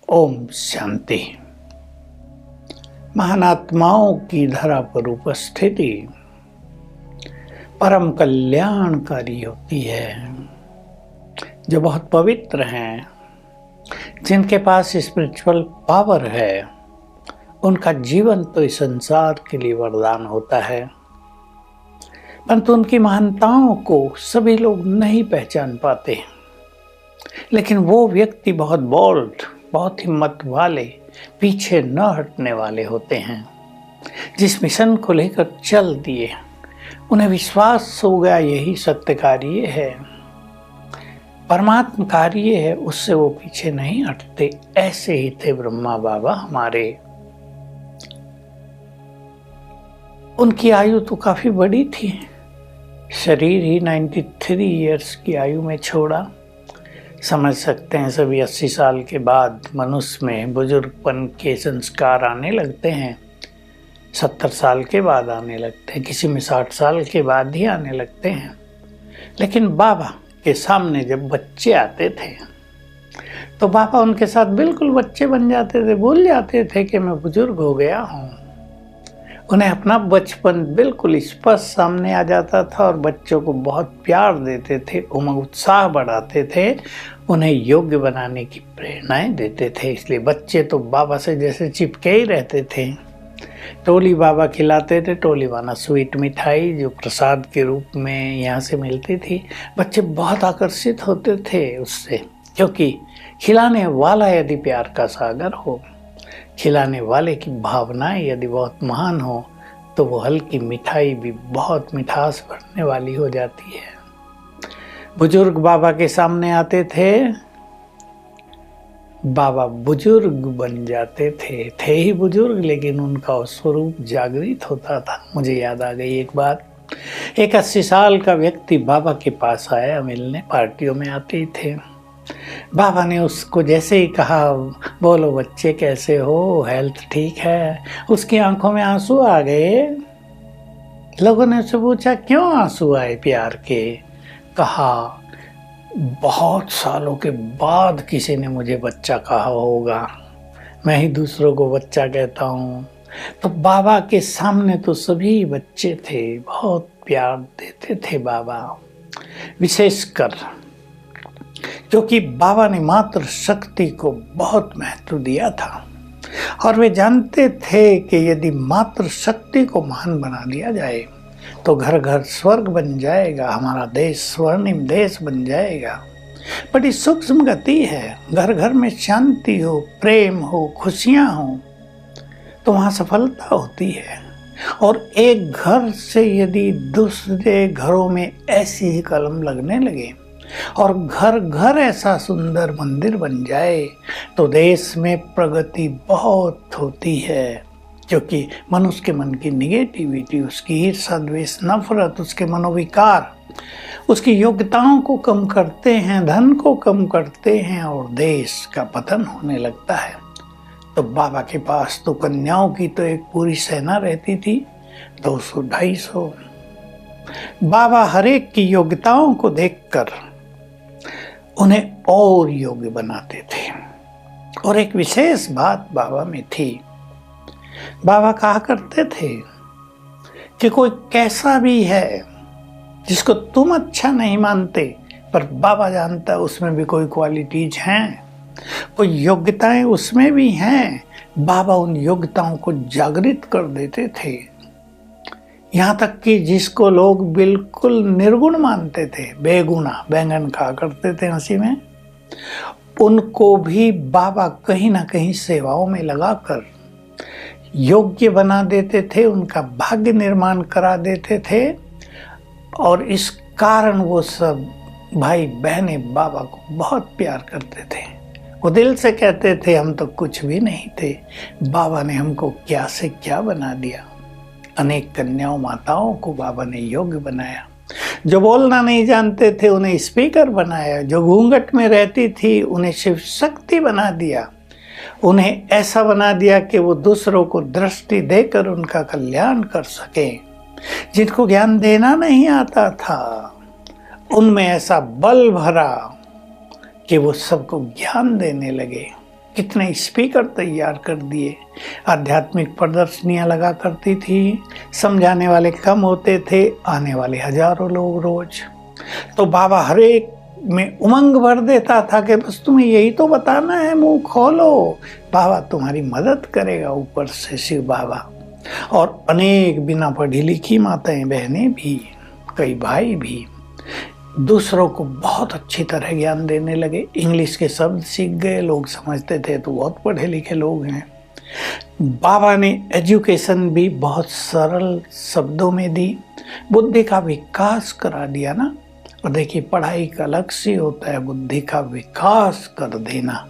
ओम शांति। महान आत्माओं की धरा पर उपस्थिति परम कल्याणकारी होती है। जो बहुत पवित्र हैं, जिनके पास स्पिरिचुअल पावर है, उनका जीवन तो इस संसार के लिए वरदान होता है, परंतु उनकी महानताओं को सभी लोग नहीं पहचान पाते। लेकिन वो व्यक्ति बहुत बोल्ड, बहुत हिम्मत वाले, पीछे न हटने वाले होते हैं। जिस मिशन को लेकर चल दिए, उन्हें विश्वास हो गया यही सत्य कार्य है, परमात्मा कार्य है, उससे वो पीछे नहीं हटते। ऐसे ही थे ब्रह्मा बाबा हमारे। उनकी आयु तो काफी बड़ी थी, शरीर ही 93 इयर्स की आयु में छोड़ा। समझ सकते हैं सभी 80 साल के बाद मनुष्य में बुजुर्गपन के संस्कार आने लगते हैं, 70 साल के बाद आने लगते हैं, किसी में 60 साल के बाद ही आने लगते हैं। लेकिन बाबा के सामने जब बच्चे आते थे तो बाबा उनके साथ बिल्कुल बच्चे बन जाते थे, भूल जाते थे कि मैं बुजुर्ग हो गया हूँ। उन्हें अपना बचपन बिल्कुल स्पष्ट सामने आ जाता था और बच्चों को बहुत प्यार देते थे, उमंग उत्साह बढ़ाते थे, उन्हें योग्य बनाने की प्रेरणाएं देते थे। इसलिए बच्चे तो बाबा से जैसे चिपके ही रहते थे। टोली बाबा खिलाते थे, टोली वाला स्वीट मिठाई जो प्रसाद के रूप में यहाँ से मिलती थी। बच्चे बहुत आकर्षित होते थे उससे, क्योंकि खिलाने वाला यदि प्यार का सागर हो, खिलाने वाले की भावनाएं यदि बहुत महान हो, तो वो हल्की मिठाई भी बहुत मिठास भरने वाली हो जाती है। बुजुर्ग बाबा के सामने आते थे, बाबा बुजुर्ग बन जाते थे ही बुजुर्ग, लेकिन उनका स्वरूप जागृत होता था। मुझे याद आ गई एक बात, एक 80 साल का व्यक्ति बाबा के पास आया मिलने, पार्टियों में आते ही थे। बाबा ने उसको जैसे ही कहा, बोलो बच्चे कैसे हो, हेल्थ ठीक है, उसकी आंखों में आंसू आ गए। लोगों ने उससे पूछा क्यों आंसू आए प्यार के? कहा बहुत सालों के बाद किसी ने मुझे बच्चा कहा होगा, मैं ही दूसरों को बच्चा कहता हूँ। तो बाबा के सामने तो सभी बच्चे थे, बहुत प्यार देते थे बाबा, विशेषकर क्योंकि बाबा ने मातृ शक्ति को बहुत महत्व दिया था और वे जानते थे कि यदि मातृ शक्ति को महान बना दिया जाए तो घर घर स्वर्ग बन जाएगा, हमारा देश स्वर्णिम देश बन जाएगा। बड़ी सूक्ष्म गति है, घर घर में शांति हो, प्रेम हो, खुशियां हो, तो वहाँ सफलता होती है। और एक घर से यदि दूसरे घरों में ऐसी ही कलम लगने लगे और घर घर ऐसा सुंदर मंदिर बन जाए तो देश में प्रगति बहुत होती है। क्योंकि मनुष्य के मन की निगेटिविटी, उसकी ईर्ष्या, द्वेष, नफरत, उसके मनोविकार उसकी योग्यताओं को कम करते हैं, धन को कम करते हैं और देश का पतन होने लगता है। तो बाबा के पास तो कन्याओं की तो एक पूरी सेना रहती थी, 200-250। बाबा हरेक की योग्यताओं को देखकर उन्हें और योग्य बनाते थे। और एक विशेष बात बाबा में थी, बाबा कहा करते थे कि कोई कैसा भी है जिसको तुम अच्छा नहीं मानते, पर बाबा जानता है उसमें भी कोई क्वालिटीज हैं, कोई योग्यताएं उसमें भी हैं। बाबा उन योग्यताओं को जागृत कर देते थे। यहाँ तक कि जिसको लोग बिल्कुल निर्गुण मानते थे, बेगुना, बैंगन खा करते थे हंसी में, उनको भी बाबा कहीं ना कहीं सेवाओं में लगाकर योग्य बना देते थे, उनका भाग्य निर्माण करा देते थे। और इस कारण वो सब भाई बहनें बाबा को बहुत प्यार करते थे। वो दिल से कहते थे हम तो कुछ भी नहीं थे, बाबा ने हमको क्या से क्या बना दिया। अनेक कन्याओं माताओं को बाबा ने योग्य बनाया। जो बोलना नहीं जानते थे उन्हें स्पीकर बनाया, जो घूंघट में रहती थी उन्हें शिव शक्ति बना दिया, उन्हें ऐसा बना दिया कि वो दूसरों को दृष्टि देकर उनका कल्याण कर सके। जिनको ज्ञान देना नहीं आता था उनमें ऐसा बल भरा कि वो सबको ज्ञान देने लगे। कितने स्पीकर तैयार कर दिए, आध्यात्मिक प्रदर्शनियां लगा करती थी, समझाने वाले कम होते थे, आने वाले हजारों लोग रोज। तो बाबा हर एक में उमंग भर देता था कि बस तुम्हें यही तो बताना है, मुंह खोलो, बाबा तुम्हारी मदद करेगा। ऊपर से शिव बाबा और अनेक बिना पढ़ी लिखी माताएं बहनें भी, कई भाई भी दूसरों को बहुत अच्छी तरह ज्ञान देने लगे। इंग्लिश के शब्द सीख गए, लोग समझते थे तो बहुत पढ़े लिखे लोग हैं। बाबा ने एजुकेशन भी बहुत सरल शब्दों में दी, बुद्धि का विकास करा दिया ना। और देखिए, पढ़ाई का लक्ष्य होता है बुद्धि का विकास कर देना।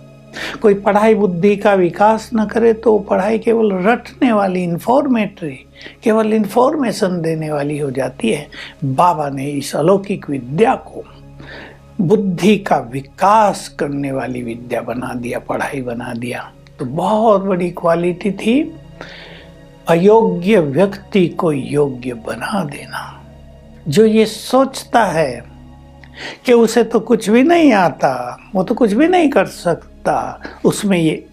कोई पढ़ाई बुद्धि का विकास न करे तो पढ़ाई केवल रटने वाली, इंफॉर्मेटरी, केवल इंफॉर्मेशन देने वाली हो जाती है। बाबा ने इस अलौकिक विद्या को बुद्धि का विकास करने वाली विद्या बना दिया, पढ़ाई बना दिया। तो बहुत बड़ी क्वालिटी थी, अयोग्य व्यक्ति को योग्य बना देना। जो ये सोचता है कि उसे तो कुछ भी नहीं आता, वो तो कुछ भी नहीं कर सकता, उसमें ये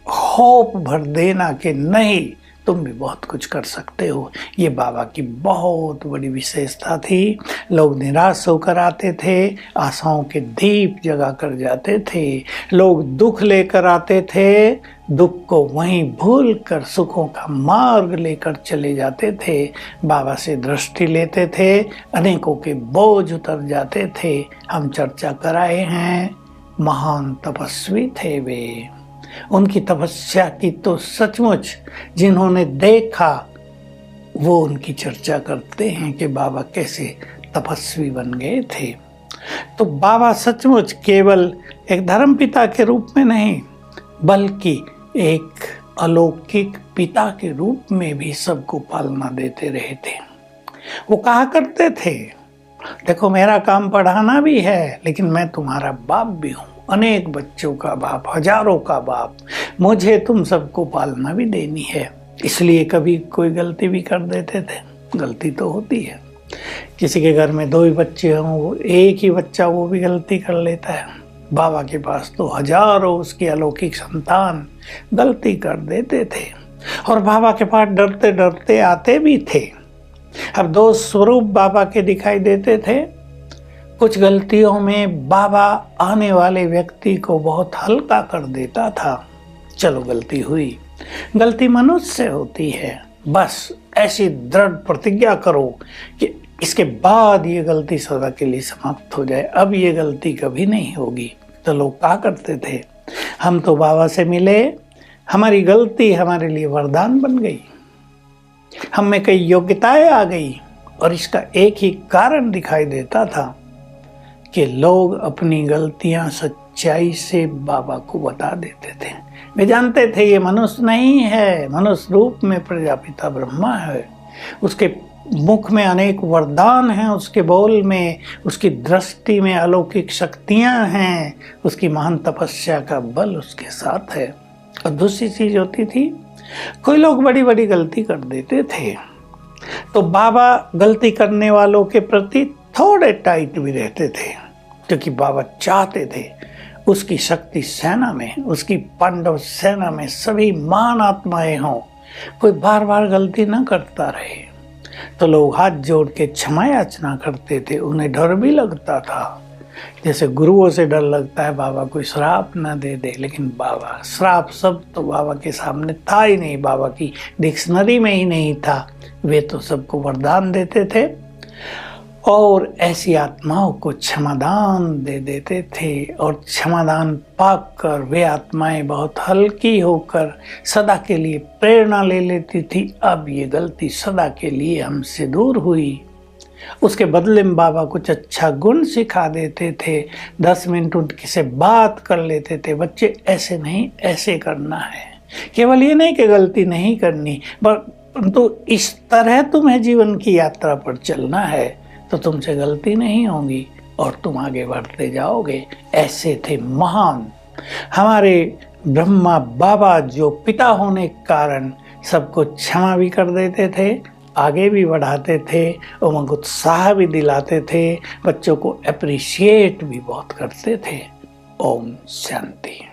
होप भर देना कि नहीं, तुम भी बहुत कुछ कर सकते हो। ये बाबा की बहुत बड़ी विशेषता थी। लोग निराश होकर आते थे, आशाओं के दीप जगा कर जाते थे। लोग दुख लेकर आते थे, दुख को वहीं भूल कर सुखों का मार्ग लेकर चले जाते थे। बाबा से दृष्टि लेते थे, अनेकों के बोझ उतर जाते थे। हम चर्चा कराए हैं, महान तपस्वी थे वे। उनकी तपस्या की तो सचमुच जिन्होंने देखा वो उनकी चर्चा करते हैं कि बाबा कैसे तपस्वी बन गए थे। तो बाबा सचमुच केवल एक धर्मपिता के रूप में नहीं, बल्कि एक अलौकिक पिता के रूप में भी सबको पालना देते रहे थे। वो कहा करते थे, देखो मेरा काम पढ़ाना भी है, लेकिन मैं तुम्हारा बाप भी हूँ, अनेक बच्चों का बाप, हजारों का बाप। मुझे तुम सबको पालना भी देनी है। इसलिए कभी कोई गलती भी कर देते थे, गलती तो होती है। किसी के घर में 2 ही बच्चे हों, वो एक ही बच्चा वो भी गलती कर लेता है। बाबा के पास तो हजारों उसकी अलौकिक संतान गलती कर देते थे, और बाबा के पास डरते डरते आते भी थे। अब 2 स्वरूप बाबा के दिखाई देते थे। कुछ गलतियों में बाबा आने वाले व्यक्ति को बहुत हल्का कर देता था। चलो गलती हुई, गलती मनुष्य से होती है, बस ऐसी दृढ़ प्रतिज्ञा करो कि इसके बाद ये गलती सदा के लिए समाप्त हो जाए, अब ये गलती कभी नहीं होगी। तो लोग क्या करते थे, हम तो बाबा से मिले, हमारी गलती हमारे लिए वरदान बन गई, हम में कई योग्यताएं आ गई। और इसका एक ही कारण दिखाई देता था कि लोग अपनी गलतियां सच्चाई से बाबा को बता देते थे। वे जानते थे ये मनुष्य नहीं है, मनुष्य रूप में प्रजापिता ब्रह्मा है, उसके मुख में अनेक वरदान हैं, उसके बोल में, उसकी दृष्टि में अलौकिक शक्तियां हैं, उसकी महान तपस्या का बल उसके साथ है। और दूसरी चीज होती थी, कोई लोग बड़ी बड़ी गलती कर देते थे, तो बाबा गलती करने वालों के प्रति थोड़े टाइट भी रहते थे, क्योंकि बाबा चाहते थे उसकी शक्ति सेना में, उसकी पांडव सेना में सभी महान आत्माएं हों, कोई बार बार गलती न करता रहे। तो लोग हाथ जोड़ के क्षमा याचना करते थे। उन्हें डर भी लगता था, जैसे गुरुओं से डर लगता है बाबा कोई श्राप ना दे दे, लेकिन बाबा श्राप सब तो बाबा के सामने था ही नहीं, बाबा की डिक्शनरी में ही नहीं था। वे तो सबको वरदान देते थे और ऐसी आत्माओं को क्षमादान दे देते थे, और क्षमादान पाकर वे आत्माएं बहुत हल्की होकर सदा के लिए प्रेरणा ले लेती थी। अब ये गलती सदा के लिए हमसे दूर हुई। उसके बदले में बाबा कुछ अच्छा गुण सिखा देते थे, 10 मिनट उनके से बात कर लेते थे, बच्चे ऐसे नहीं ऐसे करना है, केवल ये नहीं कि गलती नहीं करनी, परंतु इस तरह तुम्हें जीवन की यात्रा पर चलना है। तो तुमसे गलती नहीं होगी और तुम आगे बढ़ते जाओगे। ऐसे थे महान हमारे ब्रह्मा बाबा, जो पिता होने के कारण सबको क्षमा भी कर देते थे, आगे भी बढ़ाते थे, उमंग उत्साह भी दिलाते थे, बच्चों को अप्रिशिएट भी बहुत करते थे। ओम शांति।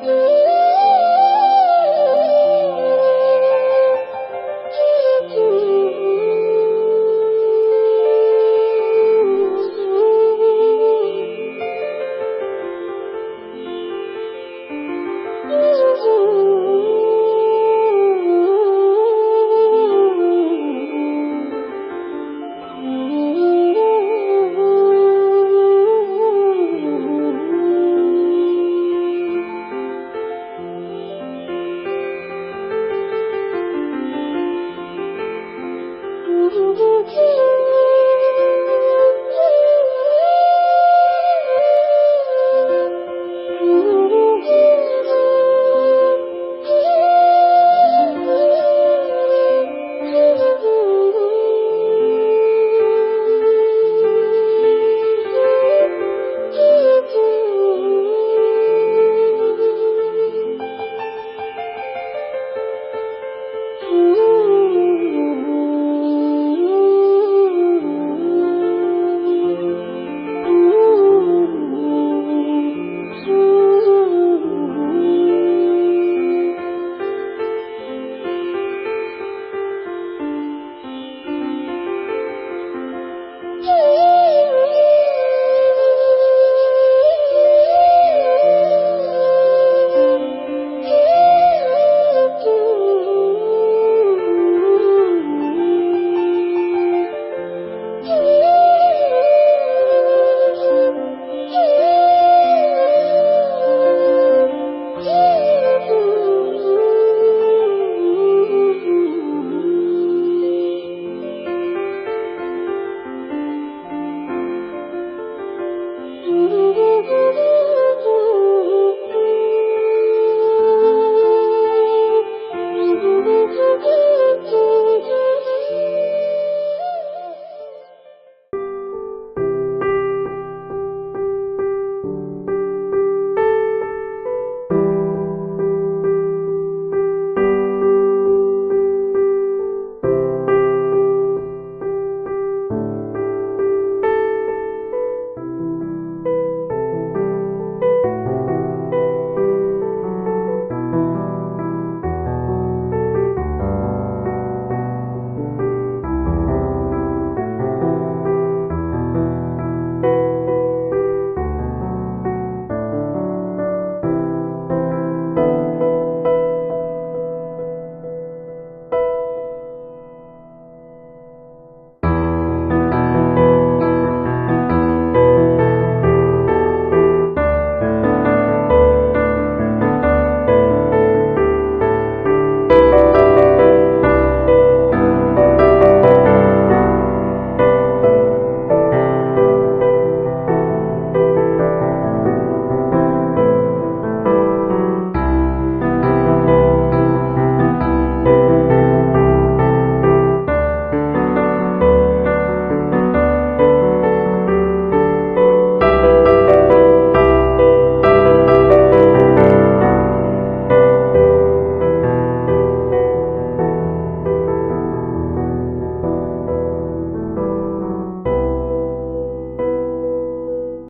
है।